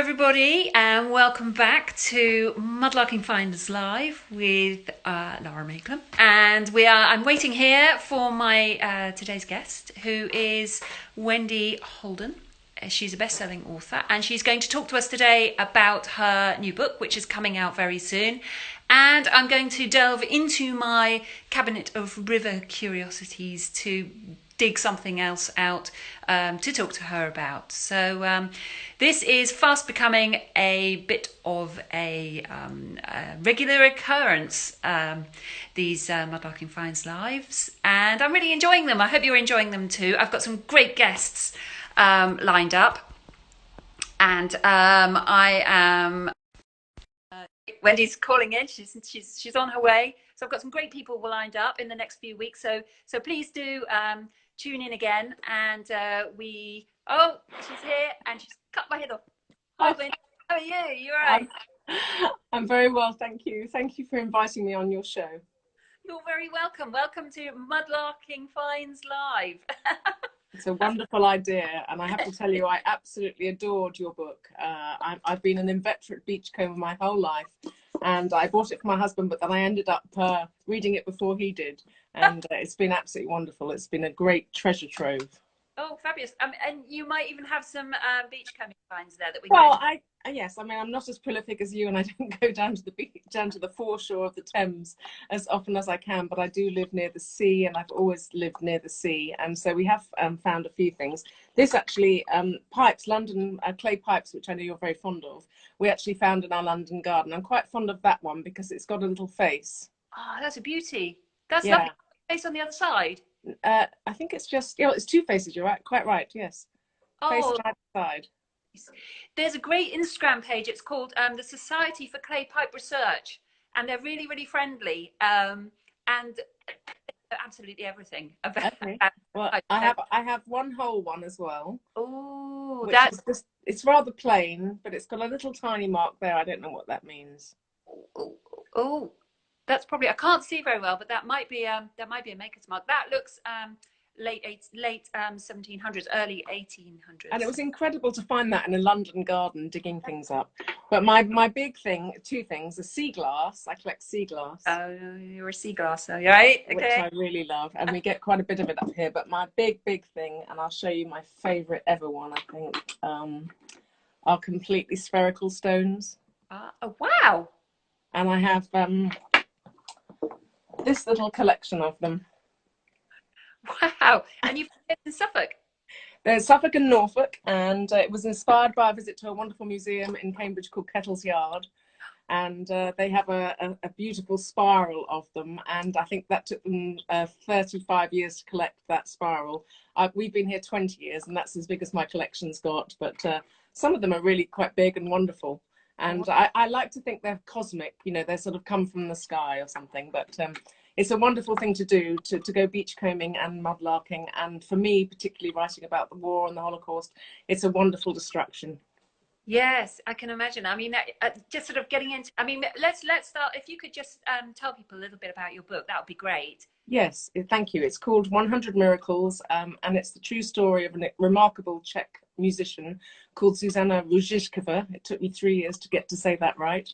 everybody, and welcome back to Mudlarking Finders Live with Lara Maiklem. And I'm waiting here for my today's guest, who is Wendy Holden. She's a best-selling author, and she's going to talk to us today about her new book, which is coming out very soon. And I'm going to delve into my Cabinet of River Curiosities to dig something else out to talk to her about. So this is fast becoming a bit of a regular occurrence, these Mudlarking Finds Lives, and I'm really enjoying them. I hope you're enjoying them too. I've got some great guests lined up, and I am Wendy's calling in. She's on her way, so I've got some great people lined up in the next few weeks. So please do tune in again. And she's here, and she's cut my head off. Hi, Wendy. How are you? You all right? I'm very well, thank you. Thank you for inviting me on your show. You're very welcome. Welcome to Mudlarking Finds Live. It's a wonderful idea, and I have to tell you, I absolutely adored your book. I've been an inveterate beachcomber my whole life, and I bought it for my husband, but then I ended up reading it before he did, and it's been absolutely wonderful. It's been a great treasure trove. Oh, fabulous. And you might even have some beachcombing finds there that we Well, yes, I mean, I'm not as prolific as you, and I don't go down to the beach, down to the foreshore of the Thames as often as I can, but I do live near the sea, and I've always lived near the sea, and so we have found a few things. This actually, pipes, London clay pipes, which I know you're very fond of, we actually found in our London garden. I'm quite fond of that one because it's got a little face. Oh, that's a beauty. That's lovely. Face on the other side. I think it's just, it's two faces. You're right, quite right. Yes. Face on either side. There's a great Instagram page. It's called the Society for Clay Pipe Research, and they're really, really friendly. And absolutely everything about. Okay. Well, I have one whole one as well. Oh, it's rather plain, but it's got a little tiny mark there. I don't know what that means. Oh, that's probably, I can't see very well, but that might be a maker's mark. That looks late 1700s, early 1800s. And it was incredible to find that in a London garden, digging things up. But my big thing, two things: a sea glass. I collect sea glass. Oh, you're a sea glasser, right? Okay. Which I really love, and we get quite a bit of it up here. But my big thing, and I'll show you my favourite ever one, I think, are completely spherical stones. Oh, wow! And I have this little collection of them. Wow! And you've been in Suffolk? There's Suffolk and Norfolk, and it was inspired by a visit to a wonderful museum in Cambridge called Kettle's Yard, and they have a beautiful spiral of them, and I think that took them 35 years to collect that spiral. We've been here 20 years, and that's as big as my collection's got, but some of them are really quite big and wonderful. And I like to think they're cosmic, they sort of come from the sky or something, but it's a wonderful thing to do, to go beachcombing and mudlarking. And for me, particularly writing about the war and the Holocaust, it's a wonderful distraction. Yes, I can imagine. I mean, just sort of getting into, I mean, let's start. If you could just tell people a little bit about your book, that would be great. Yes, thank you. It's called 100 Miracles, and it's the true story of a remarkable Czech musician called Zuzana Ruzicková. It took me 3 years to get to say that right.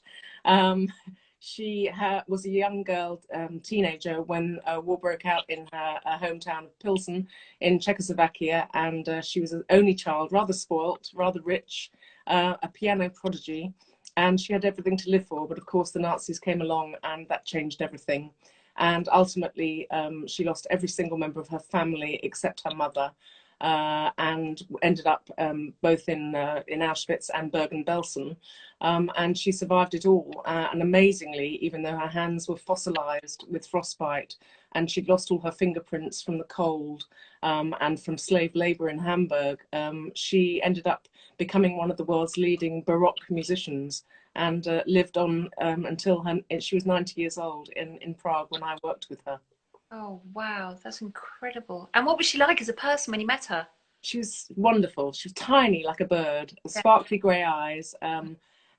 She was a young girl, teenager, when war broke out in her hometown of Pilsen in Czechoslovakia, and she was an only child, rather spoilt, rather rich, a piano prodigy, and she had everything to live for. But of course, the Nazis came along, and that changed everything. And ultimately, she lost every single member of her family except her mother, and ended up both in Auschwitz and Bergen-Belsen. And she survived it all. And amazingly, even though her hands were fossilized with frostbite, and she'd lost all her fingerprints from the cold and from slave labor in Hamburg, she ended up becoming one of the world's leading Baroque musicians, and lived on until she was 90 years old in Prague when I worked with her. Oh, wow. That's incredible. And what was she like as a person when you met her? She was wonderful. She was tiny like a bird, sparkly grey eyes,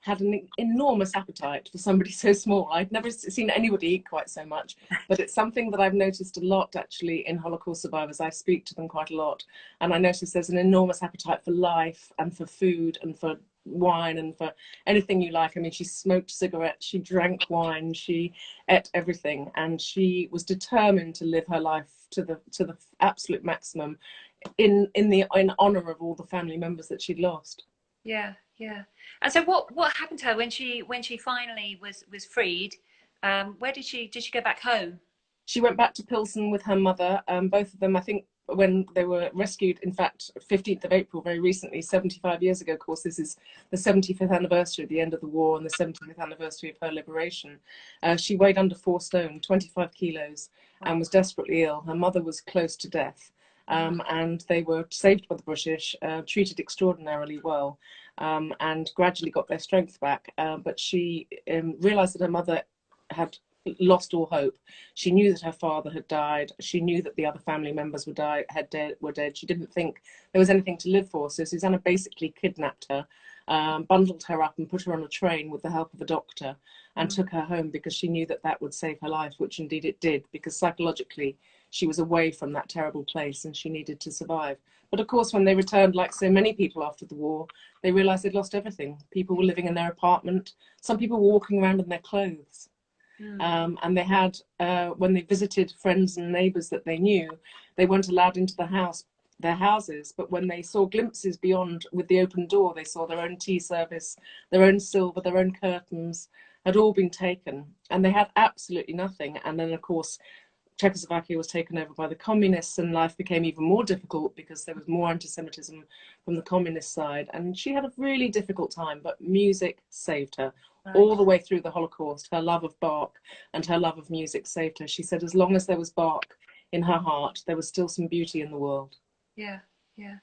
had an enormous appetite for somebody so small. I'd never seen anybody eat quite so much, but it's something that I've noticed a lot actually in Holocaust survivors. I speak to them quite a lot, and I notice there's an enormous appetite for life and for food and for wine and for anything you like. I mean, she smoked cigarettes, she drank wine, she ate everything, and she was determined to live her life to the absolute maximum in honor of all the family members that she'd lost. Yeah, yeah. And so what happened to her when she finally was freed? Where did she go back home? She went back to Pilsen with her mother. Both of them, I think, when they were rescued, in fact, 15th of April, very recently, 75 years ago. Of course, this is the 75th anniversary of the end of the war and the 75th anniversary of her liberation. She weighed under 4 stone, 25 kilos, and was desperately ill. Her mother was close to death. And they were saved by the British, treated extraordinarily well, and gradually got their strength back. But she realised that her mother had lost all hope. She knew that her father had died. She knew that the other family members were dead. She didn't think there was anything to live for. So Zuzana basically kidnapped her, bundled her up and put her on a train with the help of a doctor, and took her home because she knew that that would save her life, which indeed it did, because psychologically she was away from that terrible place and she needed to survive. But of course, when they returned, like so many people after the war, they realized they'd lost everything. People were living in their apartment. Some people were walking around in their clothes. And they had, when they visited friends and neighbours that they knew, they weren't allowed into their houses. But when they saw glimpses beyond with the open door, they saw their own tea service, their own silver, their own curtains had all been taken. And they had absolutely nothing. And then, of course, Czechoslovakia was taken over by the communists, and life became even more difficult because there was more anti-Semitism from the communist side. And she had a really difficult time, but music saved her. Right. All the way through the Holocaust, her love of Bach and her love of music saved her. She said as long as there was Bach in her heart, there was still some beauty in the world. Yeah, yeah.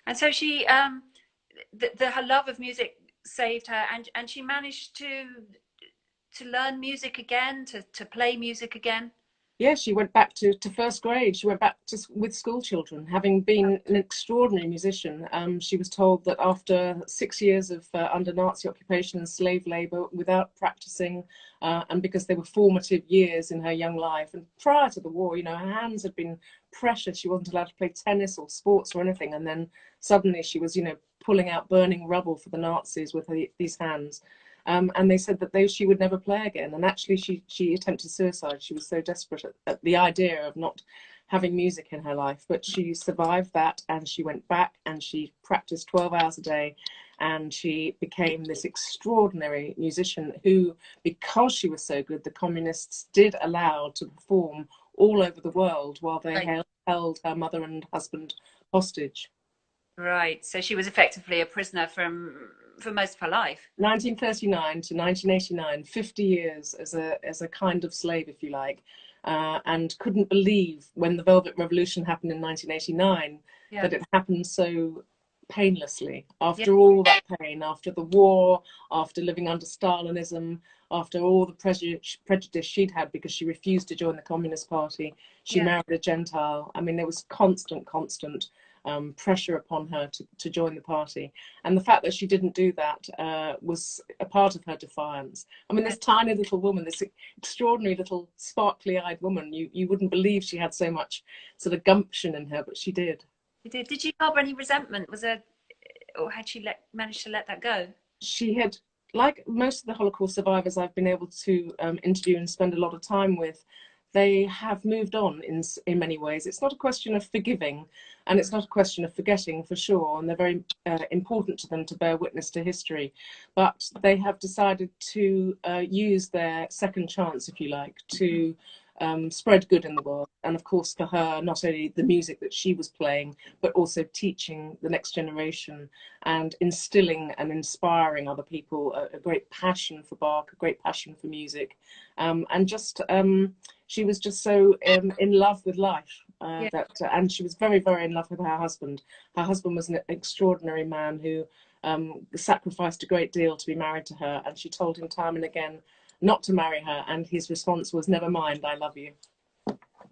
And so she, her love of music saved her, and she managed to learn music again, to play music again. Yeah, she went back to first grade. She went back with school children. Having been an extraordinary musician, she was told that after 6 years of under Nazi occupation and slave labor, without practicing, and because they were formative years in her young life, and prior to the war, you know, her hands had been precious. She wasn't allowed to play tennis or sports or anything. And then suddenly she was, you know, pulling out burning rubble for the Nazis with these hands. And they said that she would never play again. And actually, she attempted suicide. She was so desperate at the idea of not having music in her life. But she survived that, and she went back and she practiced 12 hours a day. And she became this extraordinary musician who, because she was so good, the communists did allow to perform all over the world while they held her mother and husband hostage. Right. So she was effectively a prisoner for most of her life. 1939 to 1989, 50 years as a kind of slave, if you like, and couldn't believe when the Velvet Revolution happened in 1989 that it happened so painlessly. After all that pain, after the war, after living under Stalinism, after all the prejudice she'd had because she refused to join the Communist Party, she married a Gentile. I mean, there was constant pressure upon her to join the party, and the fact that she didn't do that was a part of her defiance. I mean, this tiny little woman, this extraordinary little sparkly-eyed woman, you wouldn't believe she had so much sort of gumption in her, but she did. She did. Did she harbour any resentment? Or had she managed to let that go? She had, like most of the Holocaust survivors I've been able to interview and spend a lot of time with, they have moved on in many ways. It's not a question of forgiving, and it's not a question of forgetting, for sure, and they're very important to them to bear witness to history. But they have decided to use their second chance, if you like, to spread good in the world. And of course, for her, not only the music that she was playing, but also teaching the next generation and instilling and inspiring other people a great passion for Bach, a great passion for music, and just she was just so in love with life and she was very, very in love with her husband. Her husband was an extraordinary man who sacrificed a great deal to be married to her, and she told him time and again not to marry her, and his response was, "Never mind, I love you."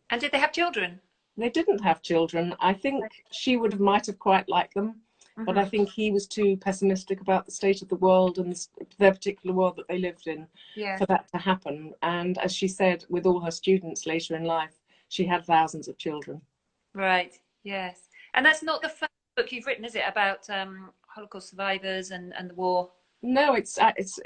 And did they have children? They didn't have children. I think she might have quite liked them, but I think he was too pessimistic about the state of the world and their particular world that they lived in for that to happen. And as she said, with all her students later in life, she had thousands of children. Right, yes. And that's not the first book you've written, is it, about Holocaust survivors and the war? No, it's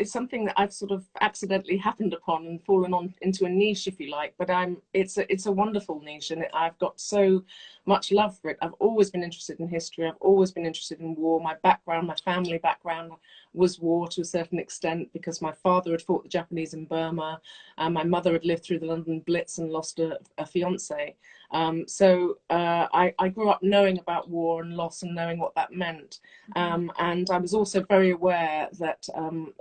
something that I've sort of accidentally happened upon and fallen on into a niche, if you like. But it's a wonderful niche, and I've got so much love for it. I've always been interested in history. I've always been interested in war. My background, my family background, was war to a certain extent because my father had fought the Japanese in Burma, and my mother had lived through the London Blitz and lost a fiance. I grew up knowing about war and loss and knowing what that meant. And I was also very aware that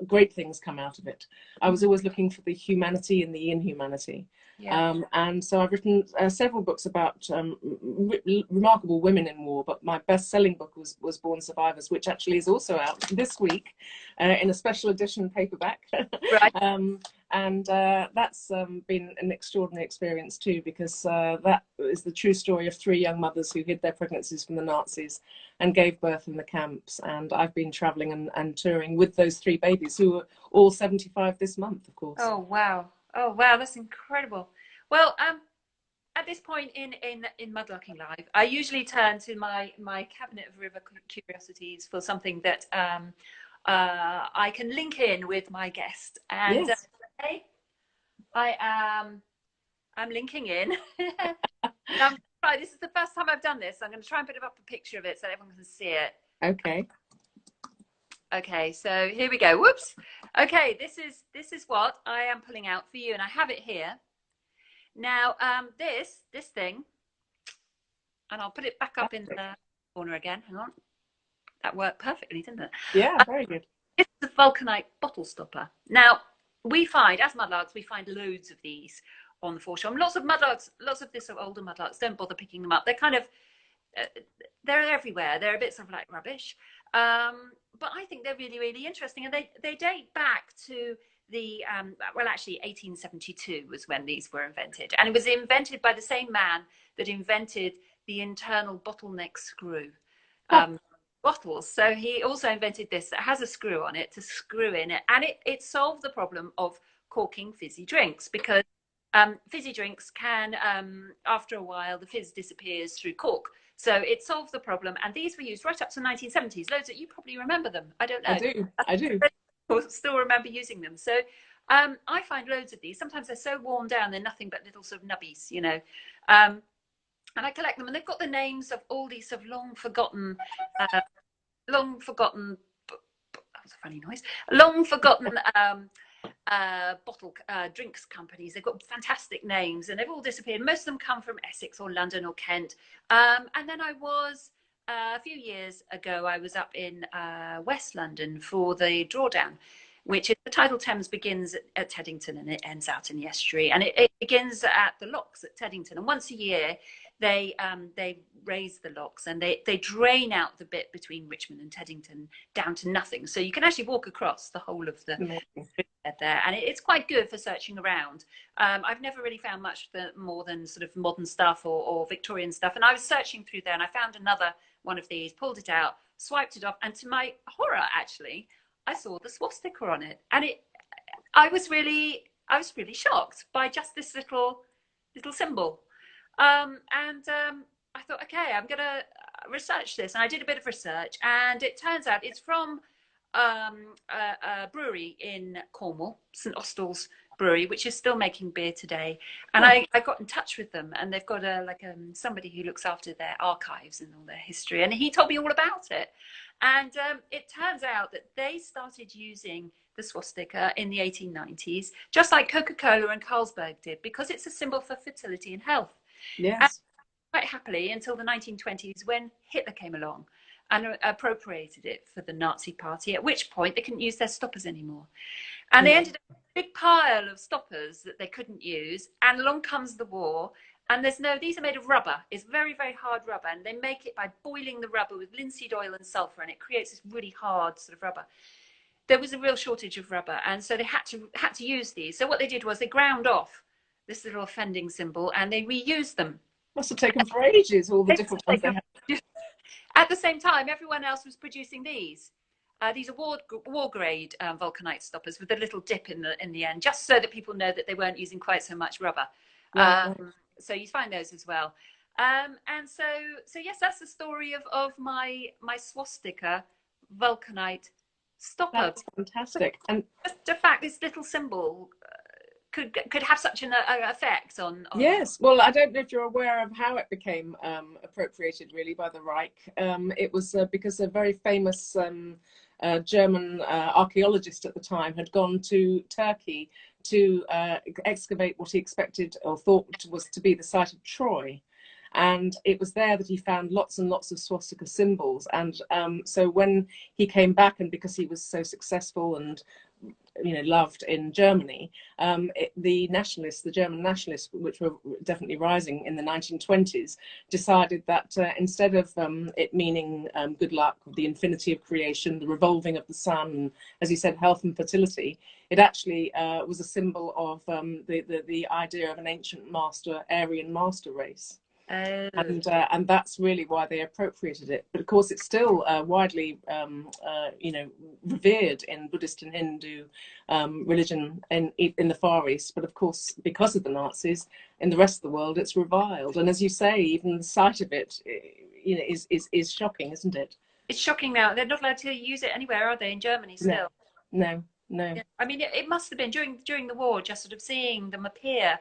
great things come out of it. I was always looking for the humanity and the inhumanity. Yeah. And so I've written several books about remarkable women in war, but my best-selling book was Born Survivors, which actually is also out this week in a special edition paperback. Right. And that's been an extraordinary experience too, because that is the true story of three young mothers who hid their pregnancies from the Nazis and gave birth in the camps. And I've been traveling and touring with those three babies, who are all 75 this month, of course. Oh wow. Oh wow, that's incredible. Well, at this point in Mudlarking Live, I usually turn to my Cabinet of River Curiosities for something that I can link in with my guest. And Yes. today I'm linking in. This is the first time I've done this. I'm going to try and put up a picture of it so everyone can see it. Okay. Okay, so here we go. Whoops. Okay, this is what I am pulling out for you, and I have it here. Now, this thing, and I'll put it back up in the corner again. Hang on. That worked perfectly, didn't it? Yeah, very good. This is a vulcanite bottle stopper. Now, we find, as mudlarks, we find loads of these on the foreshore. Lots of mudlarks, lots of this sort of older mudlarks don't bother picking them up. They're kind of, they're everywhere. They're a bit sort of like rubbish. But I think they're really, really interesting. And they date back to the, well, actually 1872 was when these were invented. And it was invented by the same man that invented the internal bottleneck screw. Bottles. So he also invented this that has a screw on it to screw in it. And it solved the problem of corking fizzy drinks, because fizzy drinks can, after a while, the fizz disappears through cork. So it solved the problem. And these were used right up to the 1970s. Loads that you probably remember them. I don't know. I do. Still remember using them. So I find loads of these. Sometimes they're so worn down, they're nothing but little sort of nubbies, you know. And I collect them, and they've got the names of all these sort of long forgotten, that was a funny noise, long forgotten bottle drinks companies. They've got fantastic names, and they've all disappeared. Most of them come from Essex or London or Kent. And then I was, a few years ago, I was up in West London for the Drawdown, which is the tidal Thames begins at Teddington and it ends out in the estuary. And it begins at the locks at Teddington. And once a year, they raise the locks and they drain out the bit between Richmond and Teddington down to nothing. So you can actually walk across the whole of the there, and it's quite good for searching around. I've never really found much more than sort of modern stuff or Victorian stuff. And I was searching through there and I found another one of these, pulled it out, swiped it off, and to my horror, actually, I saw the swastika on it. And I was really shocked by just this little symbol. I thought, okay, I'm going to research this. And I did a bit of research, and it turns out it's from a brewery in Cornwall, St Austell's Brewery, which is still making beer today. And I got in touch with them, and they've got somebody who looks after their archives and all their history. And he told me all about it. And it turns out that they started using the swastika in the 1890s, just like Coca-Cola and Carlsberg did, because it's a symbol for fertility and health. Yes. And quite happily until the 1920s, when Hitler came along and appropriated it for the Nazi party, at which point they couldn't use their stoppers anymore. And they ended up with a big pile of stoppers that they couldn't use. And along comes the war. And these are made of rubber. It's very, very hard rubber. And they make it by boiling the rubber with linseed oil and sulfur. And it creates this really hard sort of rubber. There was a real shortage of rubber. And so they had to use these. So what they did was they ground off this little offending symbol and they reused them. Must have taken for ages, all the different ones they had. At the same time, everyone else was producing these. These are war grade vulcanite stoppers with a little dip in the end, just so that people know that they weren't using quite so much rubber. So you find those as well. And so yes, that's the story of my swastika vulcanite stopper. That's fantastic. And Just the fact this little symbol could have such an effect on. yes, well, I don't know if you're aware of how it became appropriated really by the Reich. It was because a very famous German archaeologist at the time had gone to Turkey to excavate what he expected or thought was to be the site of Troy. And it was there that he found lots and lots of swastika symbols. And so when he came back, and because he was so successful and loved in Germany, the German nationalists, which were definitely rising in the 1920s, decided that instead of it meaning good luck, the infinity of creation, the revolving of the sun, and, as you said, health and fertility, it actually was a symbol of the idea of an ancient Aryan master race. And that's really why they appropriated it. But of course, it's still widely, revered in Buddhist and Hindu religion in the Far East. But of course, because of the Nazis, in the rest of the world, it's reviled. And as you say, even the sight of it, is shocking, isn't it? It's shocking now. They're not allowed to use it anywhere, are they? In Germany still? No. Yeah. I mean, it must have been during the war, just sort of seeing them appear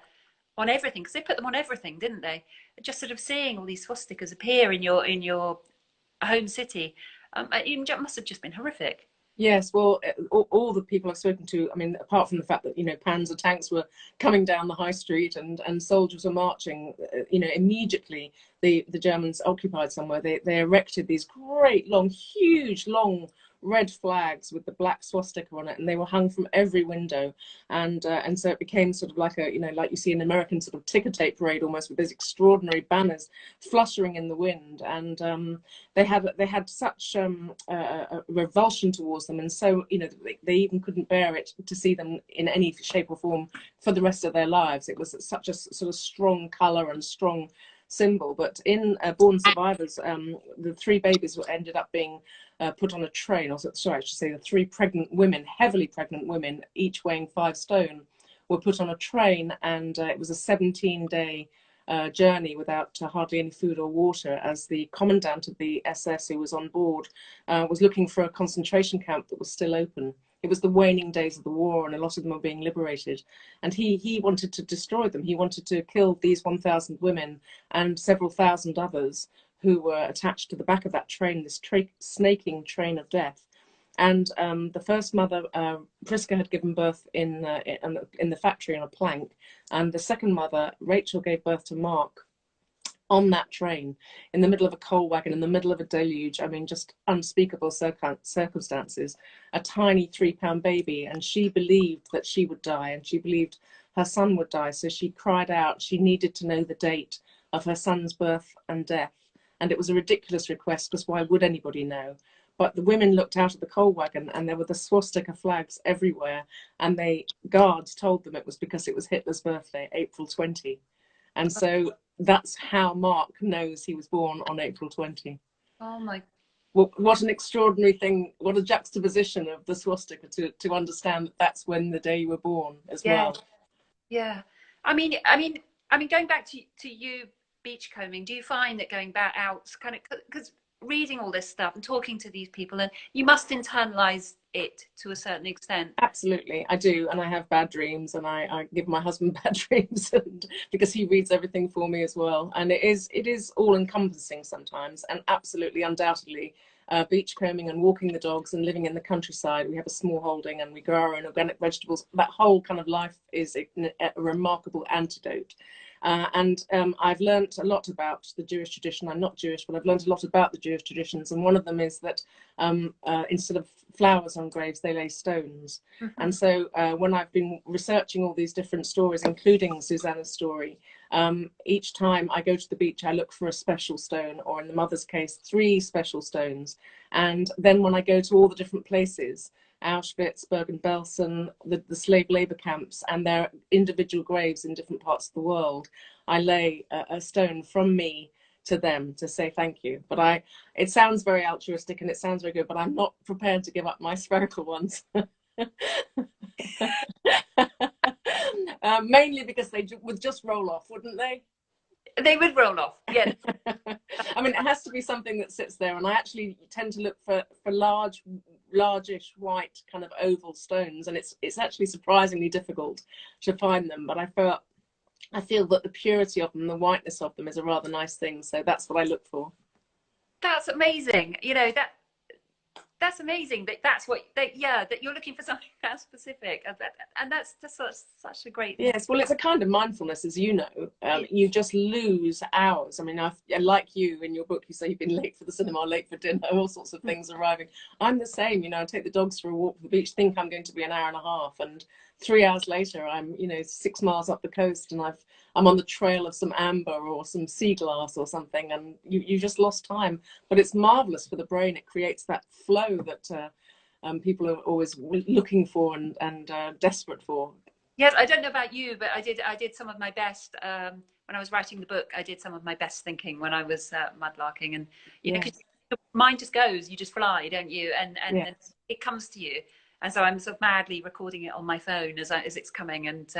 on everything, because they put them on everything, didn't they? Just sort of seeing all these swastikas appear in your home city, it must have just been horrific. Yes, well, all the people I've spoken to, I mean, apart from the fact that Panzer tanks were coming down the high street and soldiers were marching, immediately the Germans occupied somewhere. They erected these great huge long red flags with the black swastika on it, and they were hung from every window, and so it became sort of like like you see an American sort of ticker tape parade almost, with these extraordinary banners fluttering in the wind, and they had such a revulsion towards them, and so they even couldn't bear it to see them in any shape or form for the rest of their lives. It was such a sort of strong color and strong symbol. But in Born Survivors, the 3 babies ended up being put on a train, or sorry, I should say the 3 pregnant women, heavily pregnant women, each weighing 5 stone, were put on a train, and it was a 17-day journey without hardly any food or water, as the commandant of the SS who was on board was looking for a concentration camp that was still open. It was the waning days of the war, and a lot of them were being liberated. And he wanted to destroy them. He wanted to kill these 1,000 women and several thousand others who were attached to the back of that train, this snaking train of death. And the first mother, Priska, had given birth in the factory on a plank. And the second mother, Rachel, gave birth to Mark on that train, in the middle of a coal wagon, in the middle of a deluge. I mean, just unspeakable circumstances. A tiny 3-pound baby, and she believed that she would die, and she believed her son would die. So she cried out. She needed to know the date of her son's birth and death. And it was a ridiculous request, because why would anybody know? But the women looked out of the coal wagon, and there were the swastika flags everywhere. And guards told them it was because it was Hitler's birthday, April 20. And so that's how Mark knows he was born on April 20. Oh my! Well, what an extraordinary thing! What a juxtaposition of the swastika to understand that that's when the day you were born as well. Yeah, I mean, going back to you beachcombing, do you find that going back out, kind of, because reading all this stuff and talking to these people, and you must internalize it to a certain extent? Absolutely, I do, and I have bad dreams, and I give my husband bad dreams, and because he reads everything for me as well, and it is all encompassing sometimes, and absolutely, undoubtedly, beachcombing and walking the dogs and living in the countryside. We have a small holding, and we grow our own organic vegetables. That whole kind of life is a remarkable antidote. And I've learnt a lot about the Jewish tradition. I'm not Jewish, but I've learnt a lot about the Jewish traditions. And one of them is that instead of flowers on graves, they lay stones. Mm-hmm. And so when I've been researching all these different stories, including Zuzana's story, each time I go to the beach, I look for a special stone, or in the mother's case, 3 special stones. And then when I go to all the different places, Auschwitz, Bergen-Belsen, the slave labor camps, and their individual graves in different parts of the world, I lay a stone from me to them to say thank you. But it sounds very altruistic and it sounds very good, but I'm not prepared to give up my spherical ones. Mainly because they would just roll off, wouldn't they? They would roll off, yes. I mean, it has to be something that sits there, and I actually tend to look for largish white kind of oval stones, and it's actually surprisingly difficult to find them. But I feel that the purity of them, the whiteness of them, is a rather nice thing. So that's what I look for. That's amazing. You know, that's amazing that's what that you're looking for something that specific, and that's just such a great thing. Yes, well, it's a kind of mindfulness, as you know. You just lose hours. I mean, like you in your book, you say you've been late for the cinema, late for dinner, all sorts of things arriving. I'm the same, you know. I take the dogs for a walk to the beach, think I'm going to be an hour and a half, and 3 hours later I'm, you know, 6 miles up the coast, and I'm on the trail of some amber or some sea glass or something, and you just lost time. But it's marvelous for the brain. It creates that flow that people are always looking for and desperate for. Yes, I don't know about you, but I did some of my best when I was writing the book. I did some of my best thinking when I was mudlarking, and you know, 'cause your mind just goes, you just fly, don't you? And it comes to you. And so I'm sort of madly recording it on my phone as it's coming, and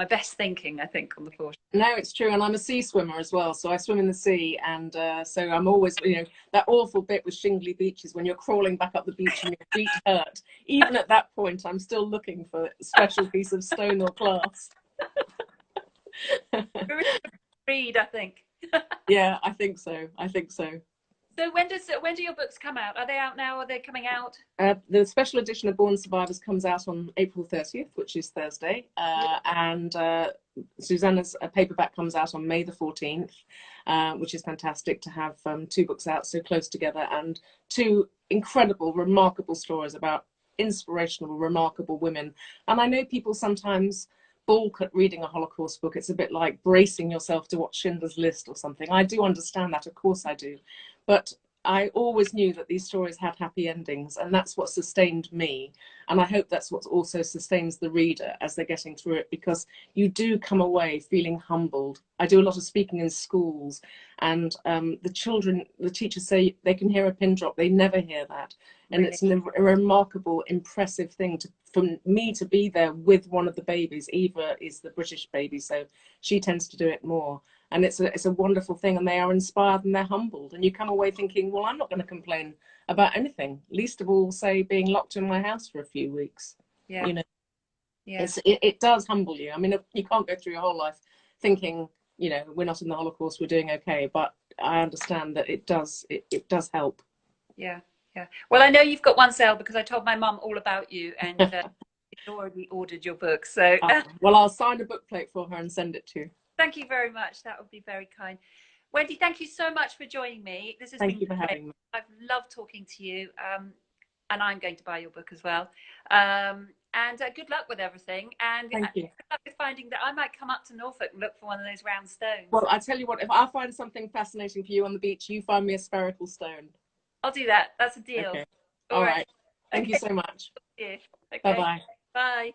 my best thinking, I think, on the floor. No, it's true, and I'm a sea swimmer as well, so I swim in the sea, and so I'm always, you know, that awful bit with shingly beaches when you're crawling back up the beach and your feet hurt. Even at that point, I'm still looking for a special piece of stone or glass. Read, I think. Yeah, I think so. I think so. So when do your books come out? Are they out now? Are they coming out? The special edition of Born Survivors comes out on April 30th, which is Thursday, and Zuzana's paperback comes out on May the 14th, which is fantastic to have 2 books out so close together, and 2 incredible, remarkable stories about inspirational, remarkable women. And I know people sometimes balk at reading a Holocaust book. It's a bit like bracing yourself to watch Schindler's List or something. I do understand that, of course I do. But I always knew that these stories had happy endings, and that's what sustained me. And I hope that's what also sustains the reader as they're getting through it, because you do come away feeling humbled. I do a lot of speaking in schools, and the teachers say they can hear a pin drop. They never hear that. And really? It's a remarkable, impressive thing for me to be there with one of the babies. Eva is the British baby, so she tends to do it more. And it's a wonderful thing, and they are inspired and they're humbled. And you come away thinking, well, I'm not going to complain about anything, least of all, say, being locked in my house for a few weeks. Yeah. You know, it does humble you. I mean, you can't go through your whole life thinking, you know, we're not in the Holocaust, we're doing okay. But I understand that it does help. Yeah, yeah. Well, I know you've got one sale because I told my mum all about you, and she's already ordered your book. So, well, I'll sign a book plate for her and send it to you. Thank you very much. That would be very kind. Wendy, thank you so much for joining me. This has been great. Having me. I've loved talking to you, and I'm going to buy your book as well. And good luck with everything. And thank you. Good luck with finding that. I might come up to Norfolk and look for one of those round stones. Well, I tell you what, if I find something fascinating for you on the beach, you find me a spherical stone. I'll do that. That's a deal. Okay. All right. Thank you so much. Okay. Bye-bye. Bye.